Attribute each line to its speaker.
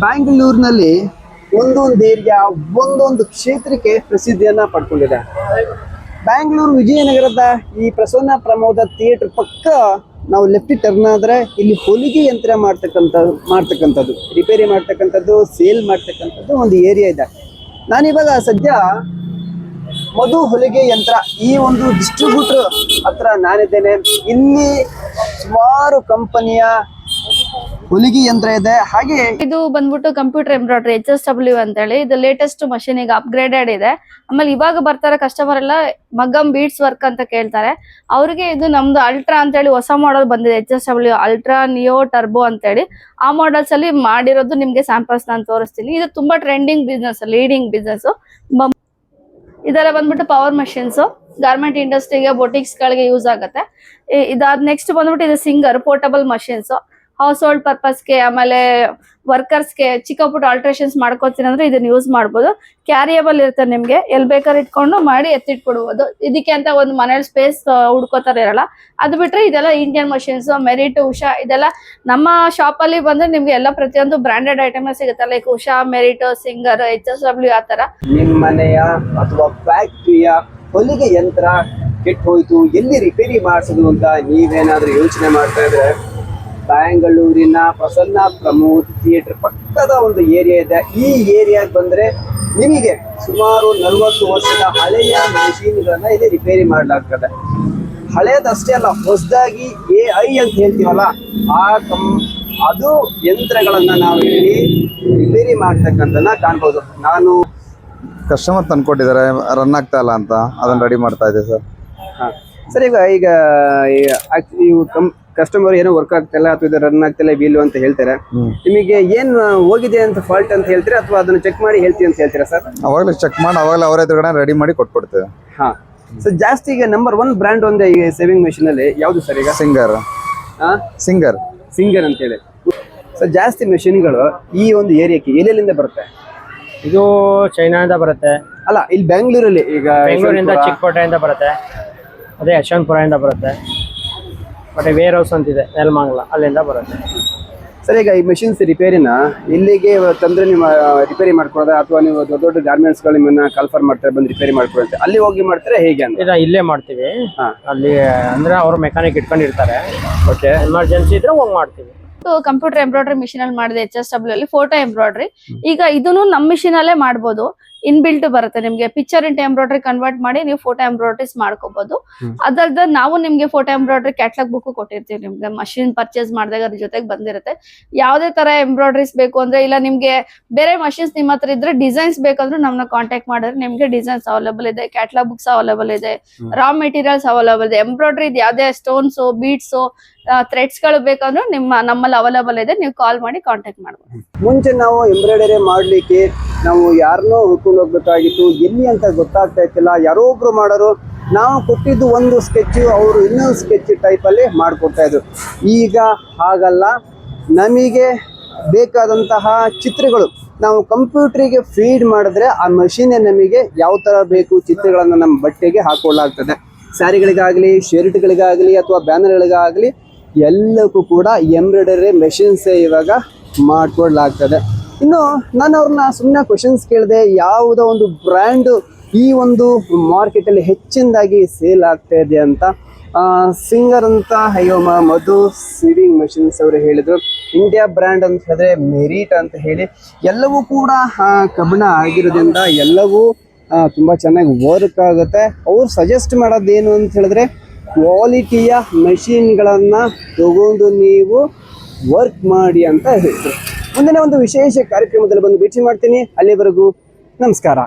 Speaker 1: ಬ್ಯಾಂಗ್ಳೂರಿನಲ್ಲಿ ಒಂದೊಂದು ಏರಿಯಾ ಒಂದೊಂದು ಕ್ಷೇತ್ರಕ್ಕೆ ಪ್ರಸಿದ್ಧಿಯನ್ನ ಪಡ್ಕೊಂಡಿದೆ. ಬ್ಯಾಂಗ್ಳೂರು ವಿಜಯನಗರದ ಈ ಪ್ರಸನ್ನ ಪ್ರಮೋದ ಥಿಯೇಟರ್ ಪಕ್ಕ ನಾವು ಲೆಫ್ಟ್ ಟರ್ನ್ ಆದ್ರೆ ಇಲ್ಲಿ ಹೊಲಿಗೆ ಯಂತ್ರ ಮಾಡ್ತಕ್ಕಂಥದ್ದು ರಿಪೇರಿ ಮಾಡ್ತಕ್ಕಂಥದ್ದು ಸೇಲ್ ಮಾಡ್ತಕ್ಕಂಥದ್ದು ಒಂದು ಏರಿಯಾ ಇದೆ. ನಾನಿವಾಗ ಸದ್ಯ ಮಧು ಹೊಲಿಗೆ ಯಂತ್ರ ಈ ಒಂದು ಡಿಸ್ಟ್ರಿಬ್ಯೂಟರ್ ಹತ್ರ ನಾನಿದ್ದೇನೆ. ಇಲ್ಲಿ ಸುಮಾರು ಕಂಪನಿಯ ಹೊಲಿಗೆ ಯಂತ್ರ ಇದೆ. ಹಾಗೆ
Speaker 2: ಇದು ಬಂದ್ಬಿಟ್ಟು ಕಂಪ್ಯೂಟರ್ ಎಂಬ್ರಾಯ್ಡ್ರಿ HSW ಅಂತ ಹೇಳಿ ಇದು ಲೇಟೆಸ್ಟ್ ಮಷೀನ್ ಈಗ ಅಪ್ಗ್ರೇಡೆಡ್ ಇದೆ. ಆಮೇಲೆ ಇವಾಗ ಬರ್ತಾರೆ ಕಸ್ಟಮರ್ ಎಲ್ಲ ಮಗ್ಗಮ್ ಬೀಡ್ಸ್ ವರ್ಕ್ ಅಂತ ಕೇಳ್ತಾರೆ. ಅವ್ರಿಗೆ ಇದು ನಮ್ದು ಅಲ್ಟ್ರಾ ಅಂತ ಹೇಳಿ ಹೊಸ ಮಾಡೆಲ್ ಬಂದಿದೆ. HSW ಅಲ್ಟ್ರಾ ನಿಯೋ ಟರ್ಬೋ ಅಂತ ಹೇಳಿ ಆ ಮಾಡೆಲ್ಸ್ ಅಲ್ಲಿ ಮಾಡಿರೋದು ನಿಮ್ಗೆ ಸ್ಯಾಂಪಲ್ಸ್ ನಾನು ತೋರಿಸ್ತೀನಿ. ಇದು ತುಂಬಾ ಟ್ರೆಂಡಿಂಗ್ ಬಿಸ್ನೆಸ್, ಲೀಡಿಂಗ್ ಬಿಸ್ನೆಸ್. ಇದೆಲ್ಲ ಬಂದ್ಬಿಟ್ಟು ಪವರ್ ಮಷಿನ್ಸ್ ಗಾರ್ಮೆಂಟ್ ಇಂಡಸ್ಟ್ರಿಗೆ ಬೊಟಿಕ್ಸ್ ಗಳಿಗೆ ಯೂಸ್ ಆಗುತ್ತೆ. ಇದಾದ ನೆಕ್ಸ್ಟ್ ಬಂದ್ಬಿಟ್ಟು ಇದು Singer portable machines household ಪರ್ಪಸ್ಗೆ ಆಮೇಲೆ ವರ್ಕರ್ಸ್ಗೆ ಚಿಕ್ಕ ಪುಟ್ಟ ಆಲ್ಟ್ರೇಷನ್ಸ್ ಮಾಡ್ಕೋತೀನಿ ಅಂದ್ರೆ ಇದನ್ನ ಯೂಸ್ ಮಾಡ್ಬೋದು. ಕ್ಯಾರಿಯಬಲ್ ಇರುತ್ತೆ, ನಿಮ್ಗೆ ಎಲ್ಲಿ ಬೇಕಾದ್ರೆ ಇಟ್ಕೊಂಡು ಮಾಡಿ ಎತ್ತಿಟ್ಕೊಡ್ಬೋದು. ಇದಕ್ಕೆ ಅಂತ ಒಂದು ಮನೇಲಿ ಸ್ಪೇಸ್ ಹುಡ್ಕೋತಾರೆ ಇರಲ್ಲ. ಅದು ಬಿಟ್ರೆ ಇದೆಲ್ಲ ಇಂಡಿಯನ್ ಮಷಿನ್ಸ್ ಮೆರಿಟ್ ಉಷಾ ಇದೆಲ್ಲ ನಮ್ಮ ಶಾಪ್ ಅಲ್ಲಿ ಬಂದ್ರೆ ನಿಮ್ಗೆ ಎಲ್ಲ ಪ್ರತಿಯೊಂದು ಬ್ರಾಂಡೆಡ್ ಐಟಮ್ ಸಿಗುತ್ತೆ. Like Usha merit singer HSW ಆ ತರ.
Speaker 1: ನಿಮ್ಮ ಮನೆಯ ಅಥವಾ ಫ್ಯಾಕ್ಟರಿಯ ಹೊಲಿಗೆ ಯಂತ್ರ ಕೆಟ್ಟು ಹೋಯ್ತು, ಎಲ್ಲಿ ರಿಪೇರಿ ಮಾಡಿಸೋದು ಅಂತ ನೀವೇನಾದ್ರೂ ಯೋಚನೆ ಮಾಡ್ತಾ ಇದ್ರೆ ಬ್ಯಾಂಗ್ಳೂರಿನ ಪ್ರಸನ್ನ ಪ್ರಮೋದ್ ಥಿಯೇಟರ್ ಪಕ್ಕದ ಒಂದು ಏರಿಯಾ ಇದೆ. ಈ ಏರಿಯಾಗೆ ಬಂದ್ರೆ ನಿಮಗೆ ಸುಮಾರು 40 ವರ್ಷದ ಹಳೆಯ ಮೆಷಿನ್ಗಳನ್ನ ಇಲ್ಲಿ ರಿಪೇರಿ ಮಾಡಲಾಗ್ತದೆ. ಹಳೆಯದಷ್ಟೇ ಅಲ್ಲ, ಹೊಸದಾಗಿ AI ಅಂತ ಹೇಳ್ತೀವಲ್ಲ ಅದು ಯಂತ್ರಗಳನ್ನ ನಾವು ಇಲ್ಲಿ ರಿಪೇರಿ ಮಾಡ್ತಕ್ಕಂಥದ್ದನ್ನ ಕಾಣ್ಬೋದು. ನಾನು
Speaker 3: ಕಸ್ಟಮರ್ ತಂದ್ಕೊಟ್ಟಿದ್ದಾರೆ, ರನ್ ಆಗ್ತಾ ಇಲ್ಲ ಅಂತ ಅದನ್ನ ರೆಡಿ ಮಾಡ್ತಾ ಇದ್ದೆ ಸರ್.
Speaker 1: ಸರ್, ಈಗ ಇವು ಕಸ್ಟಮರ್ ಏನೋ ವರ್ಕ್ ಆಗ್ತಿಲ್ಲ ಅಥವಾ ಇದು ರನ್ ಆಗ್ತಿಲ್ಲ ವೀಲು ಅಂತ ಹೇಳ್ತಾರೆ. ನಿಮಗೆ ಏನ್ ಹೋಗಿದೆ ಅಂತ ಫಾಲ್ಟ್ ಅಂತ ಹೇಳ್ತೀರಾ ಅಥವಾ ಅದನ್ನ ಚೆಕ್ ಮಾಡಿ ಹೇಳ್ತೀವಿ ಅಂತ ಹೇಳ್ತೀರಾ ಸರ್?
Speaker 3: ಅವಾಗಲೇ ಚೆಕ್ ಮಾಡಿ ಅವಾಗಲೇ ಅವರ ಎದುರುಗಡೆ ರೆಡಿ ಮಾಡಿ ಕೊಟ್ಬಿಡ್ತೇವೆ.
Speaker 1: ಹಾ ಸರ್, ಜಾಸ್ತಿ ಈಗ ನಂಬರ್ 1 ಬ್ರ್ಯಾಂಡ್ ಒಂದು ಈ ಸೇವಿಂಗ್ ಮೆಷಿನ್ ಅಲ್ಲಿ ಯಾವ್ದು ಸರ್? ಈಗ ಸಿಂಗರ್ ಅಂತ ಹೇಳಿ. ಸರ್, ಜಾಸ್ತಿ ಮೆಷಿನ್ಗಳು ಈ ಒಂದು ಏರಿಯಾಕ್ಕೆ ಎಲ್ಲೆಲ್ಲಿಂದ ಬರುತ್ತೆ?
Speaker 4: ಇದು ಚೈನಾದಿಂದ ಬರುತ್ತೆ.
Speaker 1: ಅಲ್ಲ, ಇಲ್ಲಿ ಬೆಂಗಳೂರಲ್ಲಿ ಈಗ
Speaker 4: ಬೆಂಗಳೂರಿಂದ ಚಿಕ್ಕಕೋಟೆಯಿಂದ ಬರುತ್ತೆ, ಅದೇ ಯಶವಂತಪುರದಿಂದ ಬರುತ್ತೆ. ಮತ್ತೆ ವೇರ್ ಹೌಸ್ ಅಂತಿದೆ ನೆಲಮಂಗಲ, ಅಲ್ಲಿಂದ ಬರುತ್ತೆ.
Speaker 1: ಸರ್, ಈಗ ಈ ಮೆಷಿನ್ಸ್ ರಿಪೇರಿನ ಇಲ್ಲಿಗೆ ತಂದ್ರೆ ನೀವು ರಿಪೇರಿ ಮಾಡ್ಕೊಳ್ಳೋದ ಅಥವಾ ನೀವು ದೊಡ್ಡ ದೊಡ್ಡ ಗಾರ್ಮೆಂಟ್ಸ್ಗಳು ನಿಮ್ಮನ್ನ ಕಾಲ್ಫರ್ ಮಾಡ್ತಾರೆ ಬಂದು ರಿಪೇರಿ ಮಾಡ್ಕೊಳುತ್ತೆ, ಅಲ್ಲಿ ಹೋಗಿ ಮಾಡ್ತಾರೆ ಹೇಗೆ ಅಂತ?
Speaker 4: ಇಲ್ಲ, ಇಲ್ಲೇ ಮಾಡ್ತೀವಿ. ಅಲ್ಲಿ ಅಂದ್ರೆ ಅವರು ಮೆಕ್ಯಾನಿಕ್ ಇಟ್ಕೊಂಡಿರ್ತಾರೆ.
Speaker 1: ಓಕೆ,
Speaker 4: ಎಮರ್ಜೆನ್ಸಿ ಇದ್ರೆ ಹೋಗಿ ಮಾಡ್ತೀವಿ.
Speaker 2: ಕಂಪ್ಯೂಟರ್ ಎಂಬ್ರಾಯ್ಡ್ರಿ ಮಿಷಿನ್ ಅಲ್ಲಿ ಮಾಡಿದೆ HSW ಅಲ್ಲಿ ಫೋಟೋ ಎಂಬ್ರಾಯ್ಡ್ರಿ. ಈಗ ಇದನ್ನು ನಮ್ಮ ಮಿಷಿನ್ ಅಲ್ಲೇ ಮಾಡ್ಬೋದು. ಇನ್ಬಿಲ್ಟ್ ಬರುತ್ತೆ ನಿಮ್ಗೆ ಪಿಕ್ಚರ್ ಇಂಟು ಎಂಬ್ರಾಯ್ಡ್ರಿ ಕನ್ವರ್ಟ್ ಮಾಡಿ ನೀವು ಫೋಟೋ ಎಂಬ್ರಾಯ್ಡ್ರೀಸ್ ಮಾಡ್ಕೋಬಹುದು. ಅದಲ್ದ ನಾವು ನಿಮ್ಗೆ ಫೋಟೋ ಎಂಬ್ರಾಯ್ಡ್ರಿ ಕ್ಯಾಟ್ಲಾಗ್ ಬುಕ್ ಕೊಟ್ಟಿರ್ತೀವಿ. ನಿಮ್ಗೆ ಮಷಿನ್ ಪರ್ಚೇಸ್ ಮಾಡಿದಾಗ ಅದ್ರ ಜೊತೆಗೆ ಬಂದಿರುತ್ತೆ. ಯಾವುದೇ ತರ ಎಂಬ್ರಾಯ್ಡ್ರೀಸ್ ಬೇಕು ಅಂದ್ರೆ, ಇಲ್ಲ ನಿಮ್ಗೆ ಬೇರೆ ಮಷಿನ್ಸ್ ನಿಮ್ಮ ಹತ್ರ ಇದ್ರೆ ಡಿಸೈನ್ಸ್ ಬೇಕಂದ್ರೆ ನಮ್ಮನ್ನ ಕಾಂಟ್ಯಾಕ್ಟ್ ಮಾಡಿದ್ರೆ ನಿಮ್ಗೆ ಡಿಸೈನ್ಸ್ ಅವೈಲೇಬಲ್ ಇದೆ, ಕ್ಯಾಟ್ಲಾಗ್ ಬುಕ್ಸ್ ಅವೈಲೇಬಲ್ ಇದೆ, ರಾ ಮೆಟೀರಿಯಲ್ಸ್ ಅವೈಲೇಬಲ್ ಇದೆ. ಎಂಬ್ರಾಯ್ಡ್ರಿ ಯಾವ್ದೇ ಸ್ಟೋನ್ಸ್ ಬೀಡ್ಸ್ ಥ್ರೆಡ್ಸ್ ಗಳು ಬೇಕಂದ್ರೆ ನಮ್ಮಲ್ಲಿ ಅವೈಲೇಬಲ್ ಇದೆ. ನೀವು ಕಾಲ್ ಮಾಡಿ ಕಾಂಟ್ಯಾಕ್ಟ್ ಮಾಡಬಹುದು.
Speaker 1: ಮುಂಚೆ ನಾವು ಎಂಬ್ರಾಯ್ಡರಿ ಮಾಡ್ಲಿಕ್ಕೆ ನಾವು ಯಾರನ್ನೋ ಹುಡ್ಕೊಂಡು ಹೋಗ್ಬೇಕಾಗಿತ್ತು, ಎಲ್ಲಿ ಅಂತ ಗೊತ್ತಾಗ್ತಾ ಇತ್ತಿಲ್ಲ. ಯಾರೋ ಒಬ್ರು ಮಾಡೋರು, ನಾವು ಕೊಟ್ಟಿದ್ದು ಒಂದು ಸ್ಕೆಚ್ ಅವರು ಇನ್ನೊಂದು ಸ್ಕೆಚ್ ಟೈಪ್ ಅಲ್ಲಿ ಮಾಡ್ಕೊಡ್ತಾ ಇದ್ರು. ಈಗ ಹಾಗಲ್ಲ, ನಮಗೆ ಬೇಕಾದಂತಹ ಚಿತ್ರಗಳು ನಾವು ಕಂಪ್ಯೂಟರ್ಗೆ ಫೀಡ್ ಮಾಡಿದ್ರೆ ಆ ಮಷೀನ್ ನಮಗೆ ಯಾವ ತರ ಬೇಕು ಚಿತ್ರಗಳನ್ನ ನಮ್ಮ ಬಟ್ಟೆಗೆ ಹಾಕೊಳ್ಳಾಗ್ತದೆ. ಸ್ಯಾರಿಗಳಿಗಾಗಲಿ, ಶರ್ಟ್ಗಳಿಗಾಗಲಿ ಅಥವಾ ಬ್ಯಾನರ್ಗಳಿಗಾಗಲಿ ಎಲ್ಲಕ್ಕೂ ಕೂಡ ಎಂಬ್ರಾಯ್ಡರಿ ಮೆಷಿನ್ಸ್ ಇವಾಗ ಮಾಡ್ಕೊಡ್ಲಾಗ್ತದೆ. ಇನ್ನು ನಾನು ಅವ್ರನ್ನ ಸುಮ್ಮನೆ ಕ್ವಶನ್ಸ್ ಕೇಳಿದೆ, ಯಾವುದೋ ಒಂದು ಬ್ರ್ಯಾಂಡ್ ಈ ಒಂದು ಮಾರ್ಕೆಟಲ್ಲಿ ಹೆಚ್ಚಿನದಾಗಿ ಸೇಲ್ ಆಗ್ತಾ ಇದೆ ಅಂತ. ಸಿಂಗರ್ ಅಂತ ಮಧು ಸೇವಿಂಗ್ ಮೆಷಿನ್ಸ್ ಅವರು ಹೇಳಿದ್ರು. ಇಂಡಿಯಾ ಬ್ರ್ಯಾಂಡ್ ಅಂತ ಹೇಳಿದ್ರೆ ಮೆರಿಟ್ ಅಂತ ಹೇಳಿ, ಎಲ್ಲವೂ ಕೂಡ ಕಬ್ಬಿಣ ಆಗಿರೋದ್ರಿಂದ ಎಲ್ಲವೂ ತುಂಬ ಚೆನ್ನಾಗಿ ವರ್ಕ್ ಆಗುತ್ತೆ. ಅವ್ರು ಸಜೆಸ್ಟ್ ಮಾಡೋದೇನು ಅಂತ ಹೇಳಿದ್ರೆ ಕ್ವಾಲಿಟಿಯ ಮೆಷಿನ್ಗಳನ್ನು ತಗೊಂಡು ನೀವು ವರ್ಕ್ ಮಾಡಿ ಅಂತ ಹೇಳ್ತಾರೆ. ಮುಂದಿನ ಒಂದು ವಿಶೇಷ ಕಾರ್ಯಕ್ರಮದಲ್ಲಿ ಬಂದು ಭೇಟಿ ಮಾಡ್ತೀನಿ. ಅಲ್ಲಿವರೆಗೂ ನಮಸ್ಕಾರ.